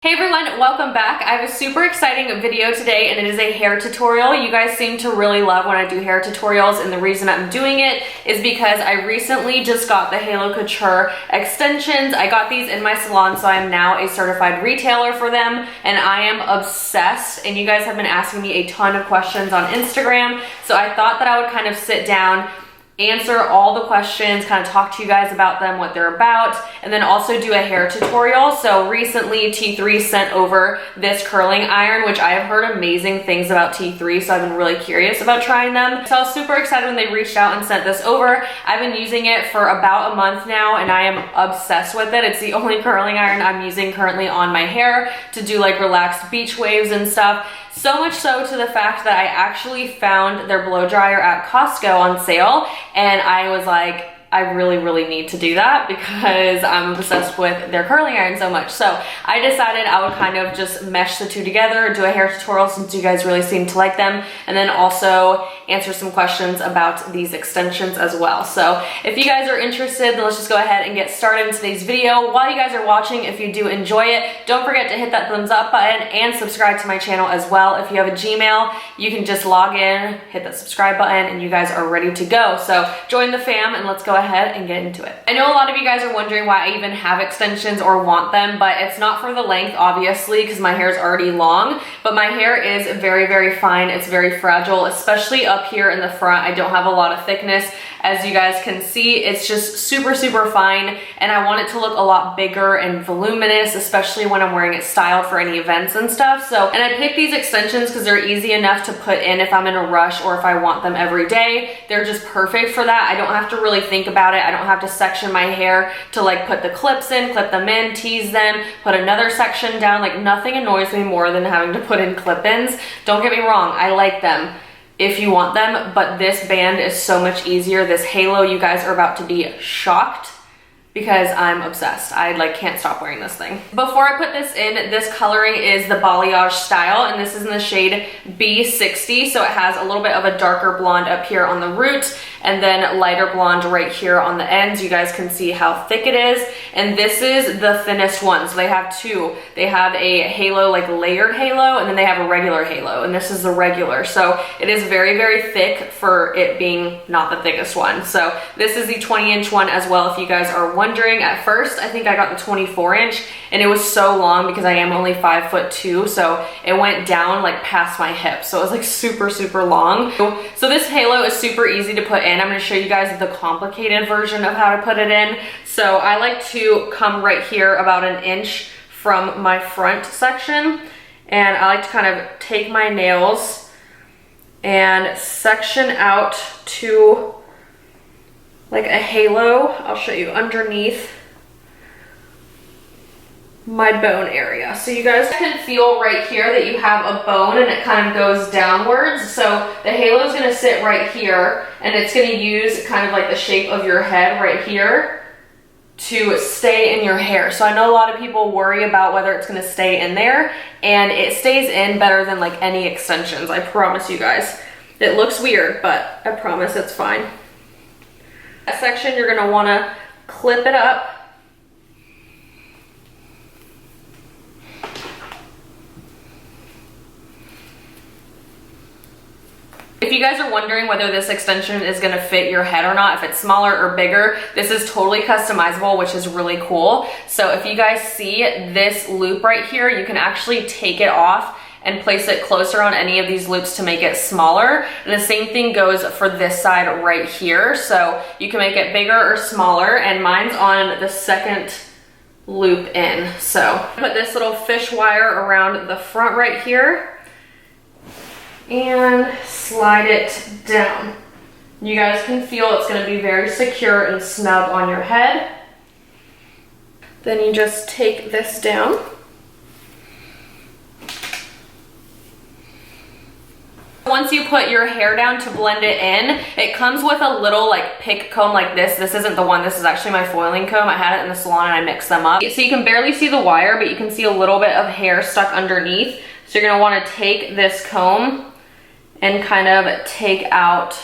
Hey everyone, welcome back. I have a super exciting video today and it is a hair tutorial. You guys seem to really love when I do hair tutorials, and the reason I'm doing it is because I recently just got the Halo Couture extensions. I got these in my salon, so I'm now a certified retailer for them and I am obsessed, and you guys have been asking me a ton of questions on Instagram, so I thought that I would kind of sit down, answer all the questions, kind of talk to you guys about them, what they're about, and then also do a hair tutorial. So recently T3 sent over this curling iron, which I have heard amazing things about T3, so I've been really curious about trying them. So I was super excited when they reached out and sent this over. I've been using it for about a month now and I am obsessed with it. It's the only curling iron I'm using currently on my hair to do like relaxed beach waves and stuff. So much so to the fact that I actually found their blow dryer at Costco on sale, and I was like, I really need to do that because I'm obsessed with their curling iron so much. So I decided I would kind of just mesh the two together, do a hair tutorial since you guys really seem to like them, and then also answer some questions about these extensions as well. So if you guys are interested, then let's just go ahead and get started in today's video. While you guys are watching, if you do enjoy it, don't forget to hit that thumbs up button and subscribe to my channel as well. If you have a Gmail, you can just log in, hit that subscribe button, and you guys are ready to go. So join the fam and let's go ahead and get into it. I know a lot of you guys are wondering why I even have extensions or want them, but it's not for the length, obviously, because my hair is already long, but my hair is very fine. It's very fragile, especially up here in the front. I don't have a lot of thickness. As you guys can see, it's just super fine, and I want it to look a lot bigger and voluminous, especially when I'm wearing it styled for any events and stuff. So, and I picked these extensions because they're easy enough to put in if I'm in a rush or if I want them every day. They're just perfect for that. I don't have to really think about it. I don't have to section my hair to like put the clips in, clip them in, tease them, put another section down. Like, nothing annoys me more than having to put in clip-ins. Don't get me wrong, I like them if you want them, but this band is so much easier. This Halo, you guys are about to be shocked because I'm obsessed. I like can't stop wearing this thing. Before I put this in, this coloring is the Balayage Style, and this is in the shade B60, so it has a little bit of a darker blonde up here on the root and then lighter blonde right here on the ends. You guys can see how thick it is, and this is the thinnest one. So they have two. They have a Halo, like layered Halo, and then they have a regular Halo, and this is the regular. So it is very thick for it being not the thickest one. So this is the 20-inch one as well, if you guys are wondering. At first, I think I got the 24-inch, and it was so long because I am only 5'2", so it went down like past my hips. So it was like super long. So this Halo is super easy to put in. I'm going to show you guys the complicated version of how to put it in. So I like to come right here about an inch from my front section, and I like to kind of take my nails and section out to like a halo. I'll show you underneath my bone area. So you guys can feel right here that you have a bone and it kind of goes downwards. So the halo is going to sit right here, and it's going to use kind of like the shape of your head right here to stay in your hair. So I know a lot of people worry about whether it's going to stay in there, and it stays in better than like any extensions. I promise you guys. It looks weird, but I promise it's fine. That section, you're going to want to clip it up. If you guys are wondering whether this extension is going to fit your head or not, if it's smaller or bigger, this is totally customizable, which is really cool. So if you guys see this loop right here, you can actually take it off and place it closer on any of these loops to make it smaller. And the same thing goes for this side right here. So you can make it bigger or smaller, and mine's on the second loop in. So put this little fish wire around the front right here and slide it down. You guys can feel it's going to be very secure and snug on your head. Then you just take this down. Once you put your hair down to blend it in, it comes with a little like pick comb like this. This isn't the one, this is actually my foiling comb. I had it in the salon and I mixed them up. So you can barely see the wire, but you can see a little bit of hair stuck underneath. So you're gonna wanna take this comb and kind of take out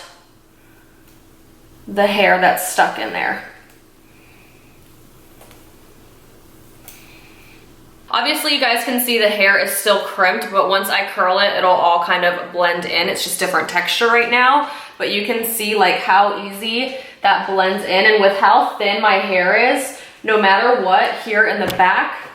the hair that's stuck in there. Obviously you guys can see the hair is still crimped, but once I curl it, it'll all kind of blend in. It's just different texture right now, but you can see like how easy that blends in, and with how thin my hair is, no matter what, here in the back,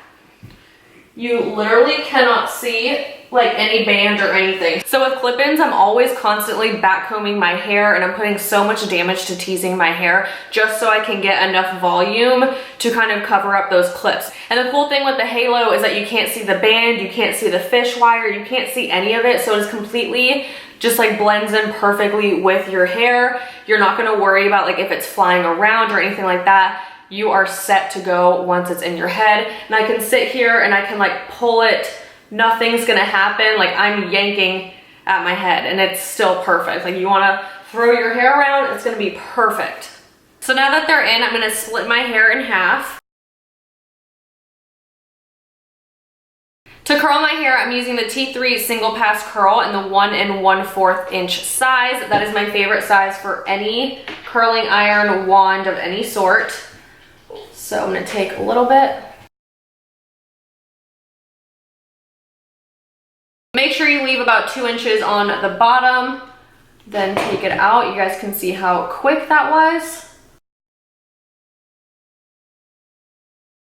you literally cannot see like any band or anything. So with clip-ins, I'm always constantly backcombing my hair, and I'm putting so much damage to teasing my hair just so I can get enough volume to kind of cover up those clips. And the cool thing with the halo is that you can't see the band, you can't see the fish wire, you can't see any of it, so it's completely just like blends in perfectly with your hair. You're not gonna worry about like if it's flying around or anything like that. You are set to go once it's in your head. And I can sit here and I can like pull it. Nothing's gonna happen. Like I'm yanking at my head and it's still perfect. Like you wanna throw your hair around, it's gonna be perfect. So now that they're in, I'm gonna split my hair in half. To curl my hair, I'm using the T3 single pass curl in the 1 1/4 inch size. That is my favorite size for any curling iron wand of any sort. So I'm gonna take a little bit. Make sure you leave about 2 inches on the bottom, then take it out. You guys can see how quick that was.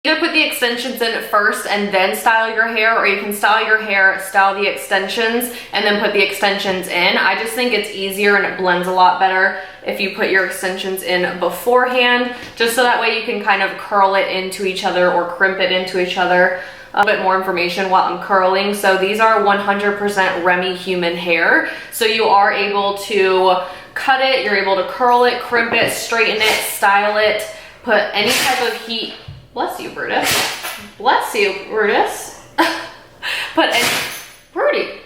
Either put the extensions in first and then style your hair, or you can style your hair, style the extensions, and then put the extensions in. I just think it's easier and it blends a lot better if you put your extensions in beforehand, just so that way you can kind of curl it into each other or crimp it into each other. A bit more information while I'm curling. So these are 100% Remy human hair. So you are able to cut it, you're able to curl it, crimp it, straighten it, style it, put any type of heat. Bless you, Brutus. Bless you, Brutus. Put any,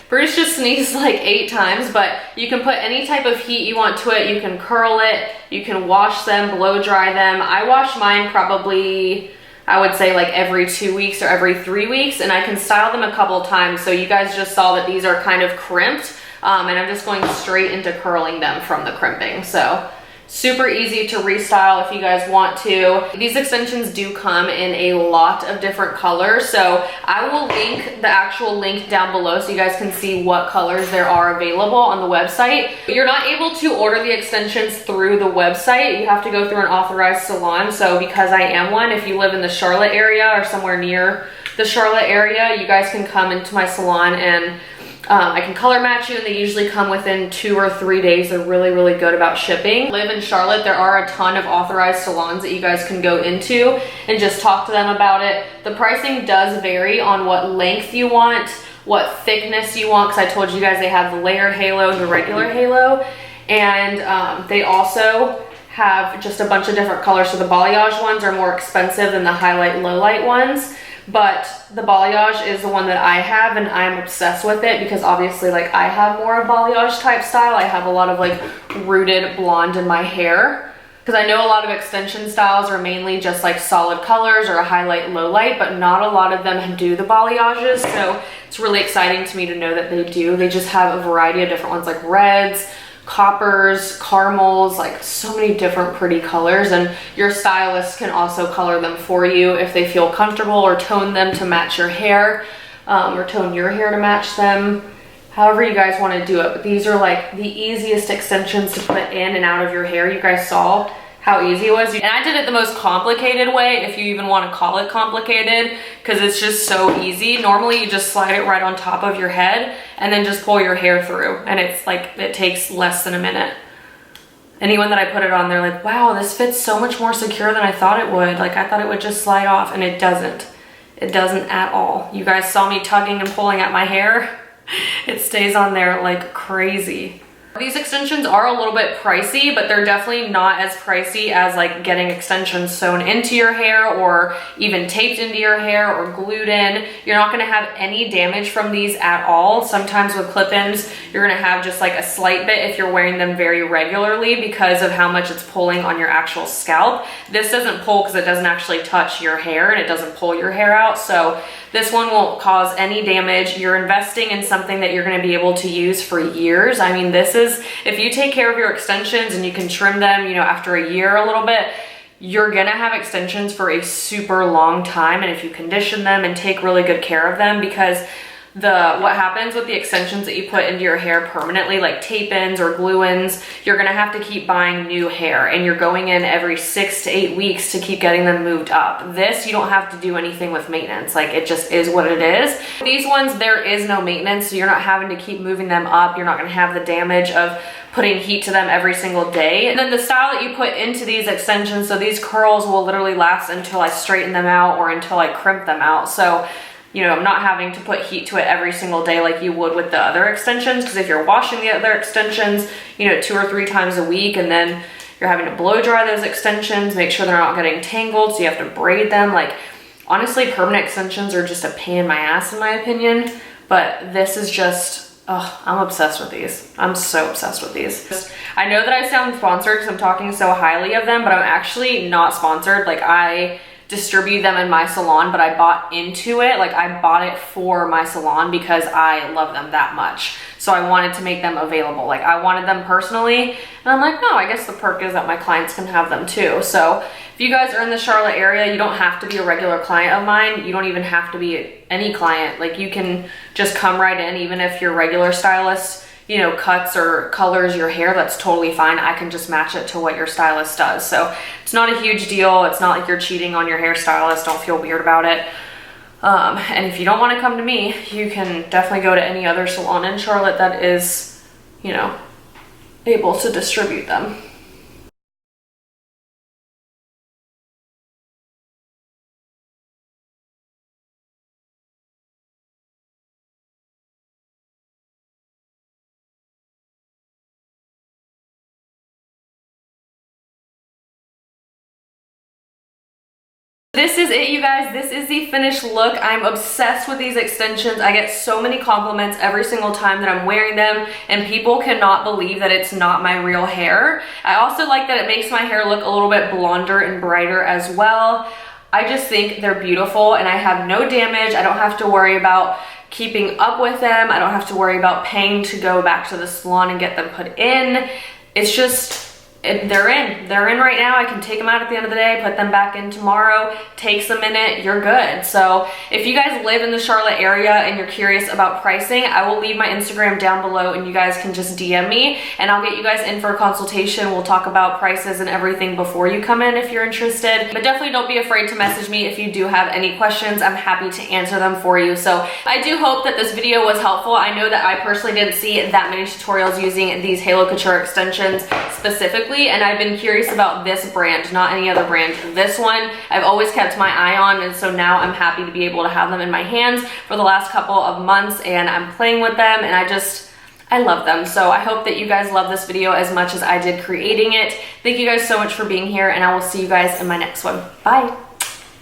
Brutus just sneezed like 8 times, but you can put any type of heat you want to it. You can curl it, you can wash them, blow dry them. I wash mine probably, I would say like every 2 weeks or every 3 weeks, and I can style them a couple times. So you guys just saw that these are kind of crimped, and I'm just going straight into curling them from the crimping. So super easy to restyle if you guys want to. These extensions do come in a lot of different colors, so I will link the actual link down below so you guys can see what colors there are available on the website. You're not able to order the extensions through the website. You have to go through an authorized salon. So because I am one, if you live in the Charlotte area or somewhere near the Charlotte area, you guys can come into my salon and I can color match you, and they usually come within 2 or 3 days. They're really, really good about shipping. Live in Charlotte, there are a ton of authorized salons that you guys can go into and just talk to them about it. The pricing does vary on what length you want, what thickness you want, because I told you guys they have the layered halo and the regular halo, and they also have just a bunch of different colors. So the balayage ones are more expensive than the highlight low light ones. But the balayage is the one that I have, and I'm obsessed with it because obviously like I have more of balayage type style. I have a lot of like rooted blonde in my hair, because I know a lot of extension styles are mainly just like solid colors or a highlight low light, but not a lot of them do the balayages. So it's really exciting to me to know that they do. They just have a variety of different ones like reds, coppers, caramels, like so many different pretty colors, and your stylist can also color them for you if they feel comfortable, or tone them to match your hair, or tone your hair to match them, however you guys want to do it. But these are like the easiest extensions to put in and out of your hair. You guys saw how easy it was, and I did it the most complicated way, if you even want to call it complicated, because it's just so easy. Normally you just slide it right on top of your head and then just pull your hair through, and it's like, it takes less than a minute. Anyone that I put it on, they're like, wow, this fits so much more secure than I thought it would. Like I thought it would just slide off, and it doesn't. It doesn't at all. You guys saw me tugging and pulling at my hair. It stays on there like crazy. These extensions are a little bit pricey, but they're definitely not as pricey as like getting extensions sewn into your hair or even taped into your hair or glued in. You're not gonna have any damage from these at all. Sometimes with clip-ins, you're gonna have just like a slight bit if you're wearing them very regularly because of how much it's pulling on your actual scalp. This doesn't pull because it doesn't actually touch your hair, and it doesn't pull your hair out. So this one won't cause any damage. You're investing in something that you're gonna be able to use for years. I mean, this is, if you take care of your extensions and you can trim them, you know, after a year a little bit, you're gonna have extensions for a super long time, and if you condition them and take really good care of them, because what happens with the extensions that you put into your hair permanently, like tape-ins or glue-ins, you're gonna have to keep buying new hair, and you're going in every 6 to 8 weeks to keep getting them moved up. This, you don't have to do anything with maintenance. Like, it just is what it is. These ones, there is no maintenance, so you're not having to keep moving them up. You're not gonna have the damage of putting heat to them every single day. And then the style that you put into these extensions, so these curls will literally last until I straighten them out or until I crimp them out. So, you know, I'm not having to put heat to it every single day like you would with the other extensions, because if you're washing the other extensions, you know, 2 or 3 times a week, and then you're having to blow dry those extensions, make sure they're not getting tangled, so you have to braid them. Like, honestly, permanent extensions are just a pain in my ass in my opinion, but this is just, oh, I'm obsessed with these. I'm so obsessed with these. I know that I sound sponsored because I'm talking so highly of them, but I'm actually not sponsored. Like, I distribute them in my salon, but I bought into it. Like, I bought it for my salon because I love them that much. So I wanted to make them available. Like, I wanted them personally, and I'm like, no, I guess the perk is that my clients can have them too. So if you guys are in the Charlotte area, you don't have to be a regular client of mine. You don't even have to be any client. Like, you can just come right in, even if your regular stylist, you know, cuts or colors your hair, that's totally fine. I can just match it to what your stylist does. So it's not a huge deal. It's not like you're cheating on your hairstylist. Don't feel weird about it. And if you don't want to come to me, you can definitely go to any other salon in Charlotte that is, you know, able to distribute them. This is it, you guys. This is the finished look. I'm obsessed with these extensions. I get so many compliments every single time that I'm wearing them, and people cannot believe that it's not my real hair. I also like that it makes my hair look a little bit blonder and brighter as well. I just think they're beautiful, and I have no damage. I don't have to worry about keeping up with them. I don't have to worry about paying to go back to the salon and get them put in. It's just, they're in right now. I can take them out at the end of the day, put them back in tomorrow. Takes a minute, you're good. So if you guys live in the Charlotte area and you're curious about pricing, I will leave my Instagram down below, and you guys can just DM me, and I'll get you guys in for a consultation. We'll talk about prices and everything before you come in if you're interested. But definitely don't be afraid to message me if you do have any questions. I'm happy to answer them for you. So I do hope that this video was helpful. I know that I personally didn't see that many tutorials using these Halo Couture extensions specifically, and I've been curious about this brand, not any other brand. This one I've always kept my eye on, and so now I'm happy to be able to have them in my hands for the last couple of months, and I'm playing with them, and I love them. So I hope that you guys love this video as much as I did creating it. Thank you guys so much for being here, and I will see you guys in my next one. Bye.